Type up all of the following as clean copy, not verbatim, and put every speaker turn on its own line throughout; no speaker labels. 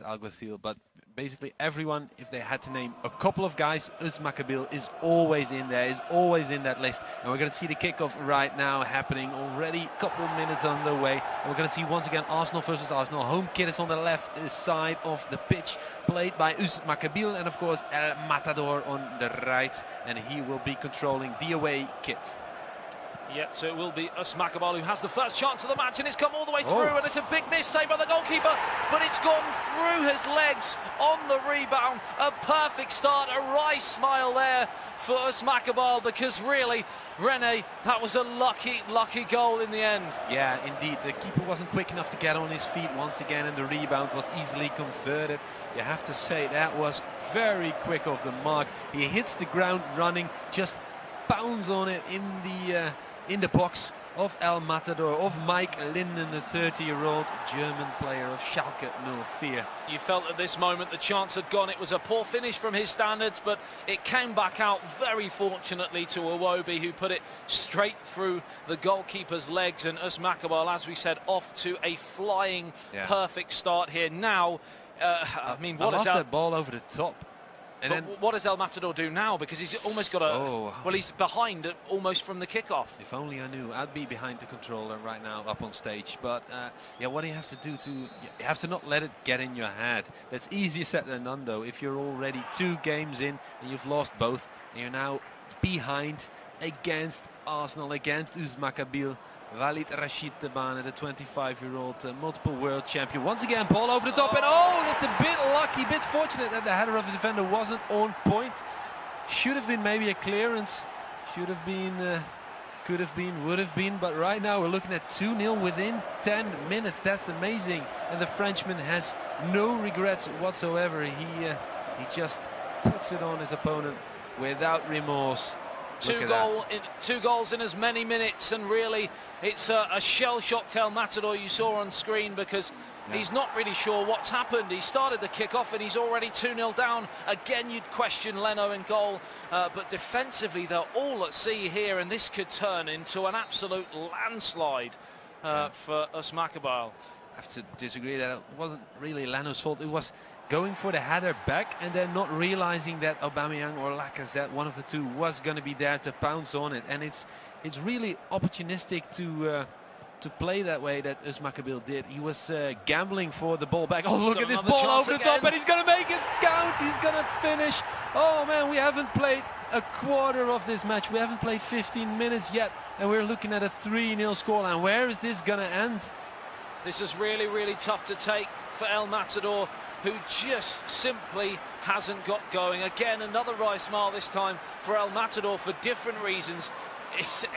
Alguacil, but basically everyone, if they had to name a couple of guys, Usmakabyle is always in there, is always in that list. And we're going to see the kickoff right now happening, already a couple of minutes on the way. And we're going to see once again Arsenal versus Arsenal. Home kit is on the left side of the pitch, played by Usmakabyle, and of course El-Matador on the right, and he will be controlling the away kit.
Yeah, so it will be Usmakabyle who has the first chance of the match, and it's come all the way through, and it's a big miss saved by the goalkeeper, but it's gone through his legs on the rebound. A perfect start, a wry smile there for Usmakabyle, because really, Rene, that was a lucky goal in the end.
Yeah, indeed. The keeper wasn't quick enough to get on his feet once again, and the rebound was easily converted. You have to say that was very quick off the mark. He hits the ground running, just bounds on it in the box of El-Matador, of Mike Linden, the 30-year-old German player of Schalke 04.
You felt at this moment the chance had gone. It was a poor finish from his standards, but it came back out very fortunately to Iwobi, who put it straight through the goalkeeper's legs, and Usmakabyle, as we said, off to a flying perfect start here. Now, I mean, what is
that ball over the top?
And then what does El-Matador do now? Because he's almost got a... Well, he's behind it almost from the kickoff.
If only I knew. I'd be behind the controller right now up on stage. But yeah, what do you have to do you have to not let it get in your head. That's easier said than done, though. If you're already 2 games in and you've lost both, and you're now behind against Arsenal, against Usmakabyle, Walid Rashid Tabane, the 25-year-old multiple world champion. Once again, ball over the top, and that's a bit lucky, bit fortunate that the header of the defender wasn't on point. Should have been maybe a clearance, should have been, could have been, would have been, but right now we're looking at 2-0 within 10 minutes. That's amazing, and the Frenchman has no regrets whatsoever. He just puts it on his opponent without remorse.
Two goals in as many minutes, and really it's a shell-shocked El-Matador you saw on screen, because he's not really sure what's happened. He started the kick-off and he's already 2-0 down. Again, you'd question Leno in goal, but defensively they're all at sea here, and this could turn into an absolute landslide for Usmakabyle.
I have to disagree that it wasn't really Leno's fault. It was going for the header back and then not realizing that Aubameyang or Lacazette, one of the two, was going to be there to pounce on it. And it's really opportunistic to play that way that Usmakabyle did. He was gambling for the ball back. Oh, look at this ball over the top, and he's going to make it count. He's going to finish. Oh man, we haven't played a quarter of this match. We haven't played 15 minutes yet, and we're looking at a 3-0 scoreline. Where is this going to end?
This is really tough to take for El-Matador, who just simply hasn't got going. Again, another wry smile this time for El-Matador for different reasons.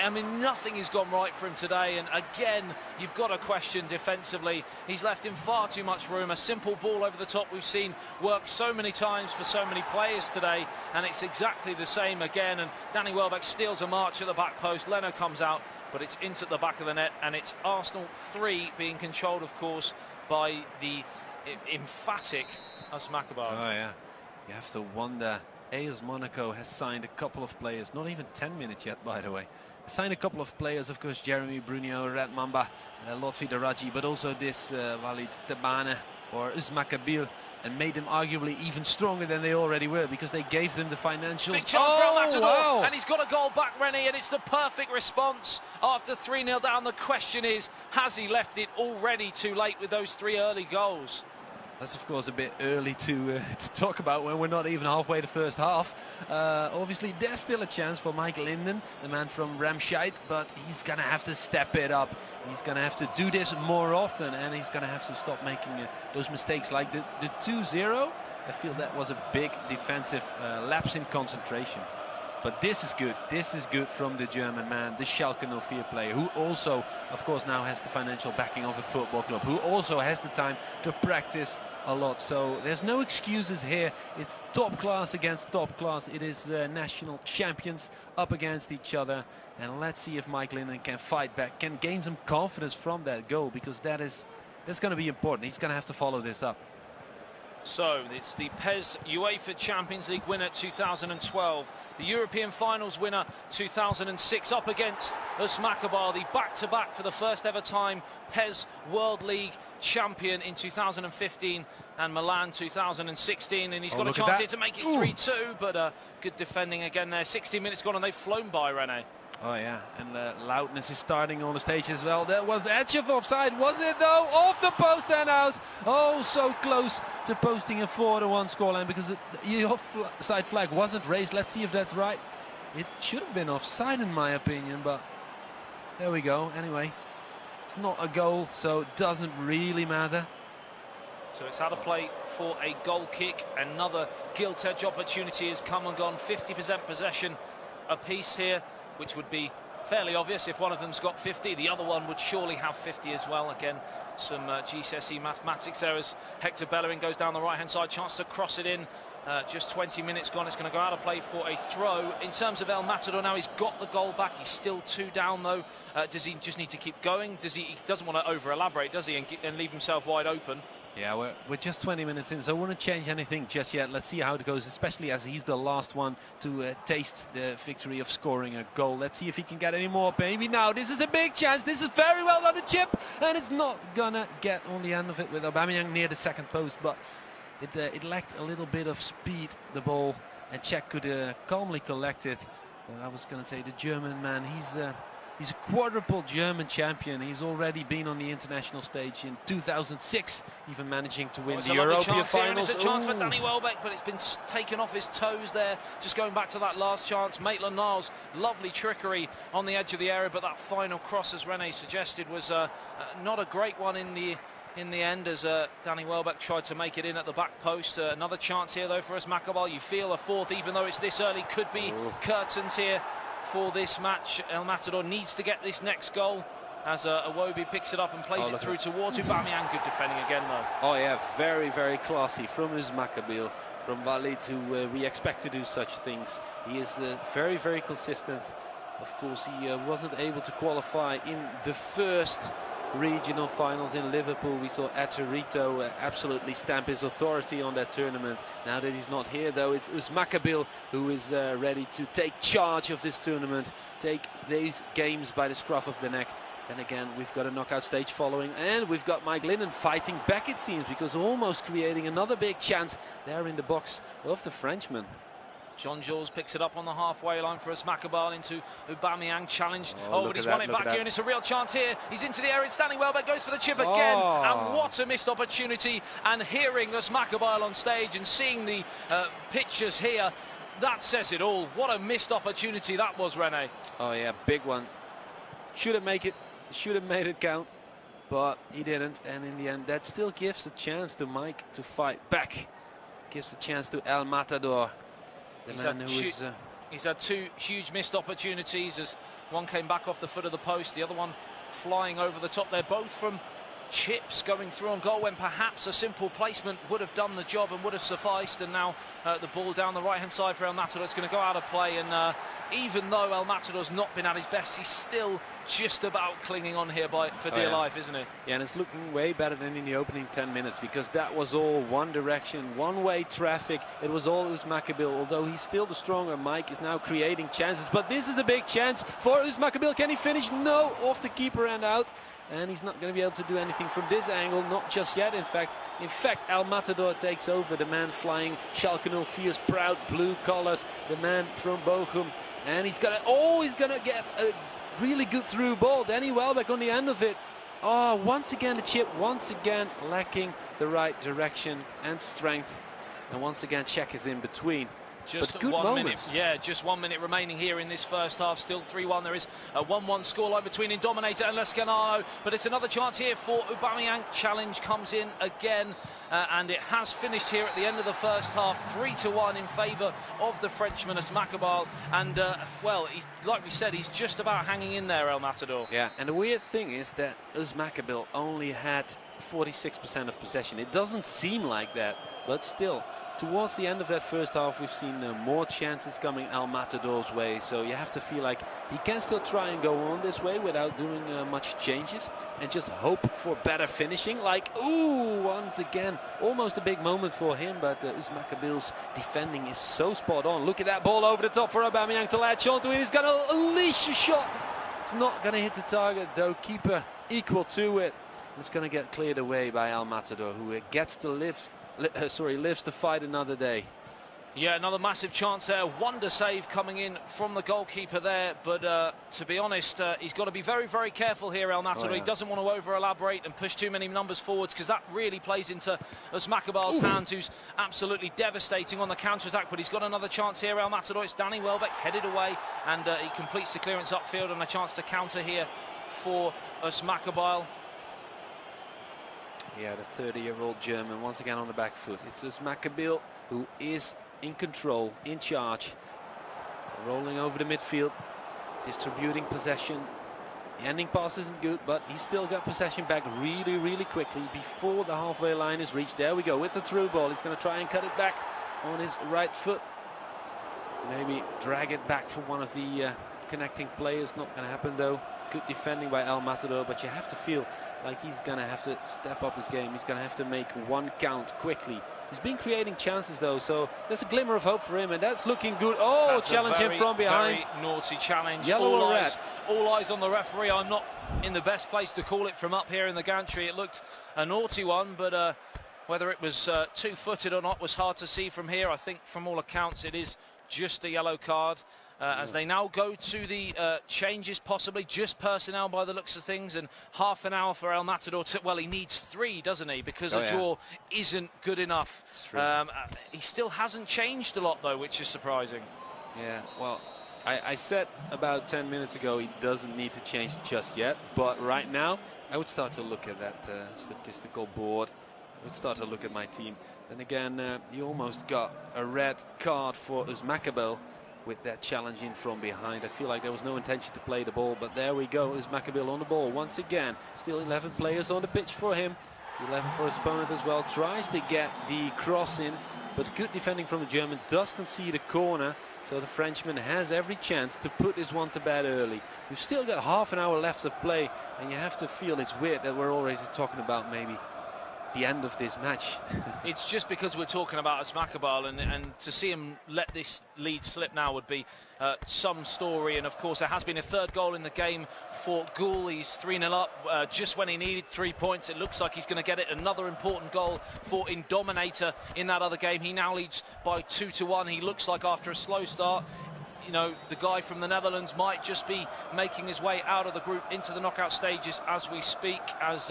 I mean, nothing has gone right for him today, and again, you've got to question defensively. He's left him far too much room. A simple ball over the top we've seen work so many times for so many players today, and it's exactly the same again. And Danny Welbeck steals a march at the back post. Leno comes out, but it's into the back of the net, and it's Arsenal 3 being controlled, of course, by the emphatic Usmakabyle.
Oh yeah, you have to wonder. AS Monaco has signed a couple of players, not even 10 minutes yet, by the way. Signed a couple of players, of course, Jeremy Brunio, Red Mamba, Lotfi Daraji, but also this Walid Tabane or Usmakabyle, and made them arguably even stronger than they already were, because they gave them the financials.
Big chance for El-Matador, and he's got a goal back, Rennie, and it's the perfect response after 3-0 down. The question is, has he left it already too late with those 3 early goals?
That's of course a bit early to talk about when we're not even halfway the first half. Obviously there's still a chance for Mike Linden, the man from Remscheid, but he's gonna have to step it up. He's gonna have to do this more often, and he's gonna have to stop making those mistakes like the 2-0. I feel that was a big defensive lapse in concentration. But this is good. This is good from the German man, the Schalke 04 player, who also, of course, now has the financial backing of a football club, who also has the time to practice a lot. So there's no excuses here. It's top class against top class. It is national champions up against each other. And let's see if Mike Linden can fight back, can gain some confidence from that goal, because that's going to be important. He's going to have to follow this up.
So it's the PES UEFA Champions League winner 2012 the European finals winner 2006, up against Usmakabyle, the back-to-back for the first ever time PES World League champion in 2015 and Milan 2016, and he's got a chance here to make it 3-2, but good defending again there. 60 minutes gone and they've flown by, Rene.
Oh yeah, and loudness is starting on the stage as well. That was edge of offside, was it though? Off the post and out. Oh, so close to posting a 4-1 scoreline because the offside flag wasn't raised. Let's see if that's right. It should have been offside in my opinion, but there we go. Anyway, it's not a goal, so it doesn't really matter.
So it's out of play for a goal kick. Another gilt edge opportunity has come and gone. 50% possession apiece here, which would be fairly obvious if one of them's got 50. The other one would surely have 50 as well. Again, some GCSE mathematics there as Hector Bellerin goes down the right-hand side. Chance to cross it in. Just 20 minutes gone. It's going to go out of play for a throw. In terms of El Matador now, he's got the goal back. He's still 2 down though. Does he just need to keep going? He doesn't want to over-elaborate, does he, and leave himself wide open?
Yeah, we're just 20 minutes in, so I wouldn't change anything just yet. Let's see how it goes, especially as he's the last one to taste the victory of scoring a goal. Let's see if he can get any more. Maybe now. This is a big chance. This is very well done, the chip, and it's not gonna get on the end of it with Aubameyang near the second post, but it lacked a little bit of speed, the ball, and Czech could calmly collect it. I was gonna say the German man, he's a quadruple German champion. He's already been on the international stage in 2006, even managing to win the European finals.
It's a chance for Danny Welbeck, but it's been taken off his toes there. Just going back to that last chance, Maitland-Niles, lovely trickery on the edge of the area, but that final cross, as Rene suggested, was not a great one in the end, as Danny Welbeck tried to make it in at the back post. Another chance here though for Usmakabyle. You feel a fourth, even though it's this early, could be curtains here for this match. El Matador needs to get this next goal as Iwobi picks it up and plays it through towards Aubameyang. Good defending again though.
Oh yeah, very, very classy from Usmakabyle, from Walid, who we expect to do such things. He is very, very consistent. Of course, he wasn't able to qualify in the first regional finals in Liverpool. We saw Aturito absolutely stamp his authority on that tournament. Now that he's not here though, it's Usmakabyle who is ready to take charge of this tournament, take these games by the scruff of the neck. Then again, we've got a knockout stage following, and we've got Mike Linden fighting back, it seems, because almost creating another big chance there in the box of the Frenchman.
John Jules picks it up on the halfway line for Usmakabyle into Aubameyang. Challenge. But he's won it back here, and it's a real chance here. He's into the area. It's Danny Welbeck, goes for the chip again. And what a missed opportunity. And hearing Usmakabyle on stage and seeing the pictures here, that says it all. What a missed opportunity that was, Rene.
Oh yeah, big one. Should have made it count, but he didn't. And in the end, that still gives a chance to Mike to fight back. Gives a chance to El Matador.
He's had 2 huge missed opportunities, as one came back off the foot of the post, the other one flying over the top. They're both from chips going through on goal, when perhaps a simple placement would have done the job and would have sufficed. And now the ball down the right hand side for El Matador. It's going to go out of play, and even though El Matador's not been at his best, he's still just about clinging on here for dear life, isn't he?
Yeah, and it's looking way better than in the opening 10 minutes, because that was all one direction, one-way traffic. It was all Usmakabyle, although he's still the stronger. Mike is now creating chances, but this is a big chance for Usmakabyle. Can he finish? No, off the keeper and out. And he's not going to be able to do anything from this angle, not just yet. In fact, El Matador takes over. The man flying Schalke 04's proud blue colors, the man from Bochum, and he's gonna get a really good through ball. Danny Welbeck on the end of it. Oh, once again the chip, once again lacking the right direction and strength, and once again Czech is in between.
Just 1 minute. Yeah, just 1 minute remaining here in this first half. Still 3-1. There is a 1-1 scoreline between Indominator and Lescanano. But it's another chance here for Aubameyang. Challenge comes in again. And it has finished here at the end of the first half. 3-1 in favour of the Frenchman, Usmakabyle. And, well, like we said, he's just about hanging in there, El Matador.
Yeah, and the weird thing is that Usmakabyle only had 46% of possession. It doesn't seem like that, but still, towards the end of that first half, we've seen more chances coming El-Matador's way. So you have to feel like he can still try and go on this way without doing much changes, and just hope for better finishing. Like, ooh, once again, almost a big moment for him, but Usmakabyle's defending is so spot on. Look at that ball over the top for Aubameyang to latch onto it. He's going to unleash a shot. It's not going to hit the target though. Keeper equal to it. It's going to get cleared away by El-Matador, who gets to lives to fight another day.
Yeah, another massive chance there. Wonder save coming in from the goalkeeper there. But to be honest, he's got to be very, very careful here, El-Matador.
Oh, yeah.
He doesn't want to over-elaborate and push too many numbers forwards, because that really plays into Usmakabyle hands, who's absolutely devastating on the counter-attack. But he's got another chance here, El-Matador. It's Danny Welbeck headed away, and he completes the clearance upfield, and a chance to counter here for Usmakabyle.
Yeah, the 30-year-old German once again on the back foot. It's Usmakabyle who is in control, in charge, rolling over the midfield, distributing possession. The ending pass isn't good, but he's still got possession back really, really quickly before the halfway line is reached. There we go with the through ball. He's going to try and cut it back on his right foot. Maybe drag it back for one of the connecting players. Not going to happen though. Good defending by El-Matador, but you have to feel like he's going to have to step up his game. He's going to have to make one count quickly. He's been creating chances though, so there's a glimmer of hope for him, and that's looking good. Oh,
that's
challenge him from behind.
Very naughty challenge.
Yellow or red?
All eyes on the referee. I'm not in the best place to call it from up here in the gantry. It looked a naughty one, but whether it was two-footed or not was hard to see from here. I think from all accounts it is just a yellow card. As they now go to the changes, possibly just personnel by the looks of things, and half an hour for El-Matador to, well, he needs 3, doesn't he, because a draw isn't good enough. He still hasn't changed a lot though, which is surprising.
Yeah, well, I said about 10 minutes ago he doesn't need to change just yet, but right now I would start to look at that statistical board. I would start to look at my team. Then again, he almost got a red card for Usmakabyle with that challenge in from behind. I feel like there was no intention to play the ball, but there we go. Usmakabyle on the ball once again. Still 11 players on the pitch for him. 11 for his opponent as well. Tries to get the cross in, but good defending from the German. Does concede a corner, so the Frenchman has every chance to put this one to bed early. We've still got half an hour left to play, and you have to feel it's weird that we're already talking about maybe the end of this match.
It's just because we're talking about Usmakabyle, and to see him let this lead slip now would be some story. And of course there has been a third goal in the game for Goul. He's 3-0 up just when he needed 3 points. It looks like he's going to get it. Another important goal for Indominator in that other game. He now leads by 2-1. He looks like after a slow start, you know, the guy from the Netherlands might just be making his way out of the group into the knockout stages as we speak, as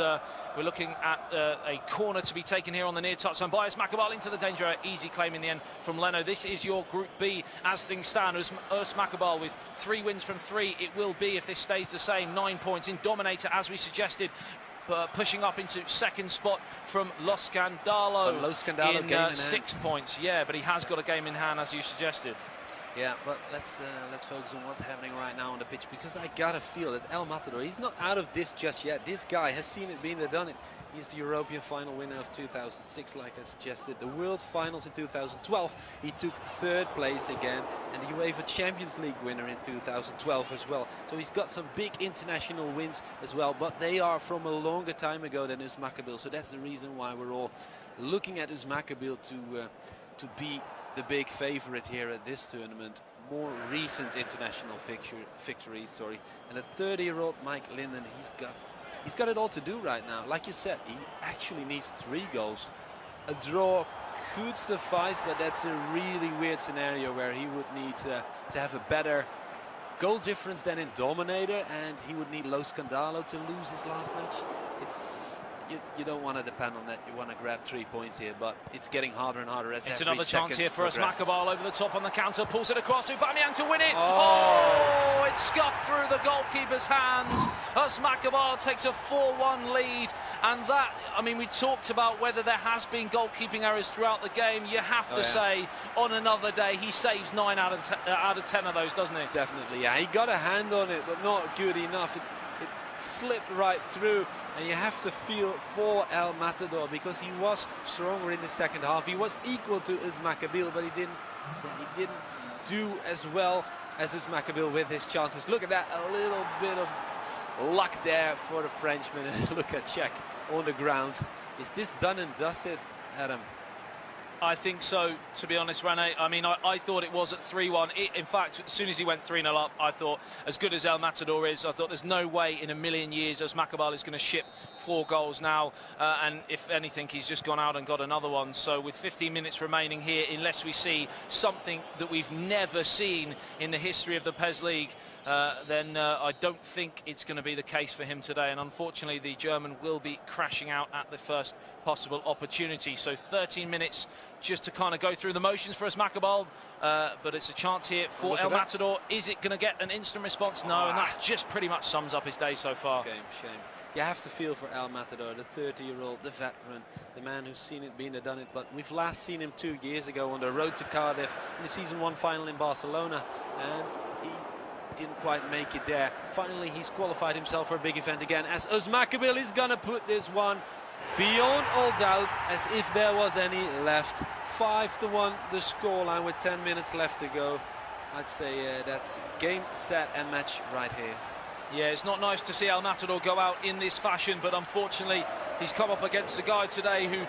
we're looking at a corner to be taken here on the near touchline by Usmakabyle into the danger area. Easy claim in the end from Leno. This is your Group B as things stand. Usmakabyle with 3 wins from 3. It will be, if this stays the same, 9 points. Indominator, as we suggested, pushing up into second spot from Lo Scandalo in 6 points. Yeah, but he has got a game in hand, as you suggested.
Yeah, but let's focus on what's happening right now on the pitch, because I gotta feel that El-Matador, he's not out of this just yet. This guy has seen it, been there, done it. He's the European final winner of 2006, like I suggested. The World Finals in 2012, he took 3rd place again, and the UEFA Champions League winner in 2012 as well. So he's got some big international wins as well, but they are from a longer time ago than Usmakabyle. So that's the reason why we're all looking at Usmakabyle to be the big favorite here at this tournament. More recent international victories, sorry. And the 30-year-old Mike Linden, he's got it all to do right now. Like you said, he actually needs 3 goals. A draw could suffice, but that's a really weird scenario where he would need to have a better goal difference than in Dominator, and he would need Lo Scandalo to lose his last match. You don't want to depend on that. You want to grab 3 points here, but it's getting harder and harder as
it's
every
another chance here for Usmakabyle over the top on the counter, pulls it across, Aubameyang to win it. Oh, it's scuffed through the goalkeeper's hands. Usmakabyle takes a 4-1 lead, and that, I mean, we talked about whether there has been goalkeeping errors throughout the game. You have to say, on another day, he saves 9 out of 10 of those, doesn't he?
Definitely, yeah. He got a hand on it, but not good enough. slipped right through. And you have to feel for El Matador, because he was stronger in the second half. He was equal to Usmakabyle, but he didn't do as well as Usmakabyle with his chances. Look at that, a little bit of luck there for the Frenchman. And look at Czech on the ground. Is this done and dusted, Adam?
I think so, to be honest, Rene. I mean, I thought it was at 3-1. In fact, as soon as he went 3-0 up, I thought, as good as El Matador is, I thought there's no way in a million years Usmakabyle is going to ship 4 goals now. And if anything, he's just gone out and got another one. So with 15 minutes remaining here, unless we see something that we've never seen in the history of the PES League, then I don't think it's going to be the case for him today. And unfortunately, the German will be crashing out at the first possible opportunity. So 13 minutes just to kind of go through the motions for Usmakabyle, but it's a chance here for El Matador. Is it going to get an instant response? No, and that just pretty much sums up his day so far.
Shame. You have to feel for El Matador, the 30-year-old, the veteran, the man who's seen it, been there, done it. But we've last seen him 2 years ago on the road to Cardiff in the Season 1 final in Barcelona, and he didn't quite make it there. Finally, he's qualified himself for a big event again, as Usmakabyle is going to put this one beyond all doubt, as if there was any left. 5-1 the scoreline with 10 minutes left to go. I'd say that's game, set and match right here.
Yeah, it's not nice to see El Matador go out in this fashion, but unfortunately he's come up against a guy today who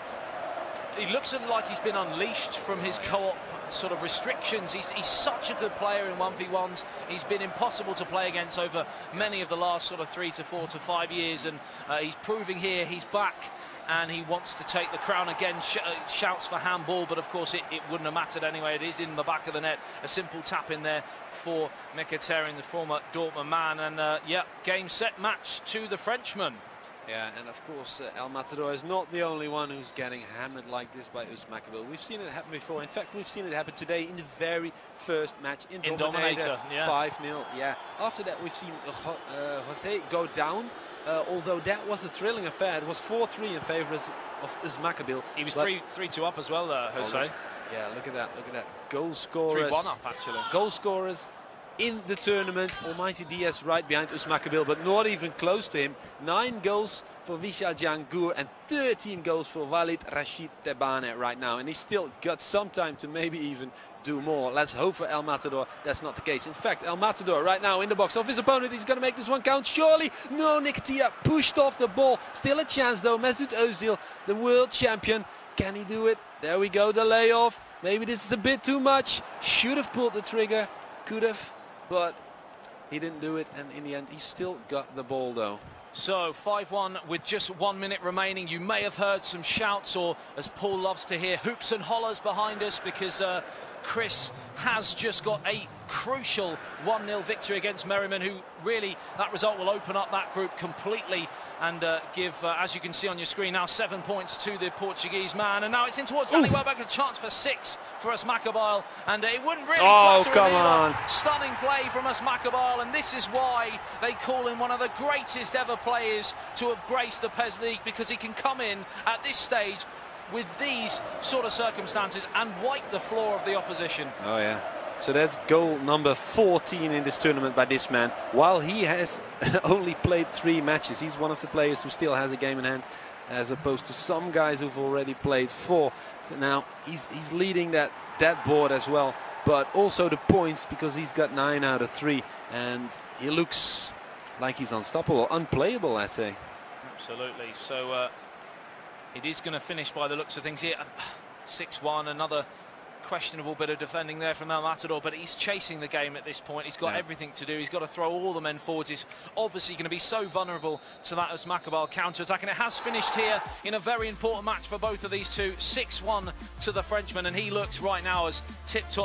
he looks like he's been unleashed from his co-op sort of restrictions. He's such a good player in 1v1s. He's been impossible to play against over many of the last sort of 3 to 4 to 5 years, and he's proving here he's back and he wants to take the crown again. Shouts for handball, but of course it wouldn't have mattered anyway. It is in the back of the net. A simple tap in there for Mkhitaryan, the former Dortmund man, and yeah, game, set, match to the Frenchman.
Yeah, and of course El Matador is not the only one who's getting hammered like this by Usmakabyle. We've seen it happen before. In fact, we've seen it happen today in the very first match in Dominator,
yeah.
5-0. Yeah. After that, we've seen Jose go down. Although that was a thrilling affair. It was 4-3 in favour of Usmakabyle.
He was 3-2 up as well, Jose.
Yeah, look at that. Look at that. Goal scorers.
3-1 up, actually.
Goal scorers in the tournament. Almighty Diaz right behind Usmakabyle, but not even close to him. 9 goals for Vishal Jangur and 13 goals for Walid Rashid Tebane right now. And he's still got some time to maybe even do more. Let's hope for El Matador that's not the case. In fact, El Matador right now in the box of his opponent. He's going to make this one count, surely. No, Nicotia pushed off the ball. Still a chance though. Mesut Ozil, the world champion. Can he do it? There we go, the layoff. Maybe this is a bit too much. Should have pulled the trigger. Could have. But he didn't do it, and in the end he still got the ball though.
So 5-1 with just 1 minute remaining. You may have heard some shouts, or as Paul loves to hear, hoops and hollers behind us, because Chris has just got a crucial 1-0 victory against Merriman, who really, that result will open up that group completely and give, as you can see on your screen now, 7 points to the Portuguese man. And now it's in towards Danny Welbeck, a chance for 6 for Usmakabyle, and it wouldn't really
come on.
Stunning play from Usmakabyle, and this is why they call him one of the greatest ever players to have graced the PES League, because he can come in at this stage with these sort of circumstances and wipe the floor of the opposition.
Oh yeah. So that's goal number 14 in this tournament by this man. While he has only played 3 matches, he's one of the players who still has a game in hand, as opposed to some guys who've already played 4. So now he's leading that board as well, but also the points, because he's got 9 out of 3, and he looks like he's unstoppable, unplayable, I'd say.
Absolutely. So it is going to finish by the looks of things here. 6-1, another questionable bit of defending there from El Matador, but he's chasing the game at this point. He's got everything to do. He's got to throw all the men forwards. He's obviously going to be so vulnerable to that Usmakabyle counter-attack, and it has finished here in a very important match for both of these two. 6-1 to the Frenchman, and he looks right now as tip-top.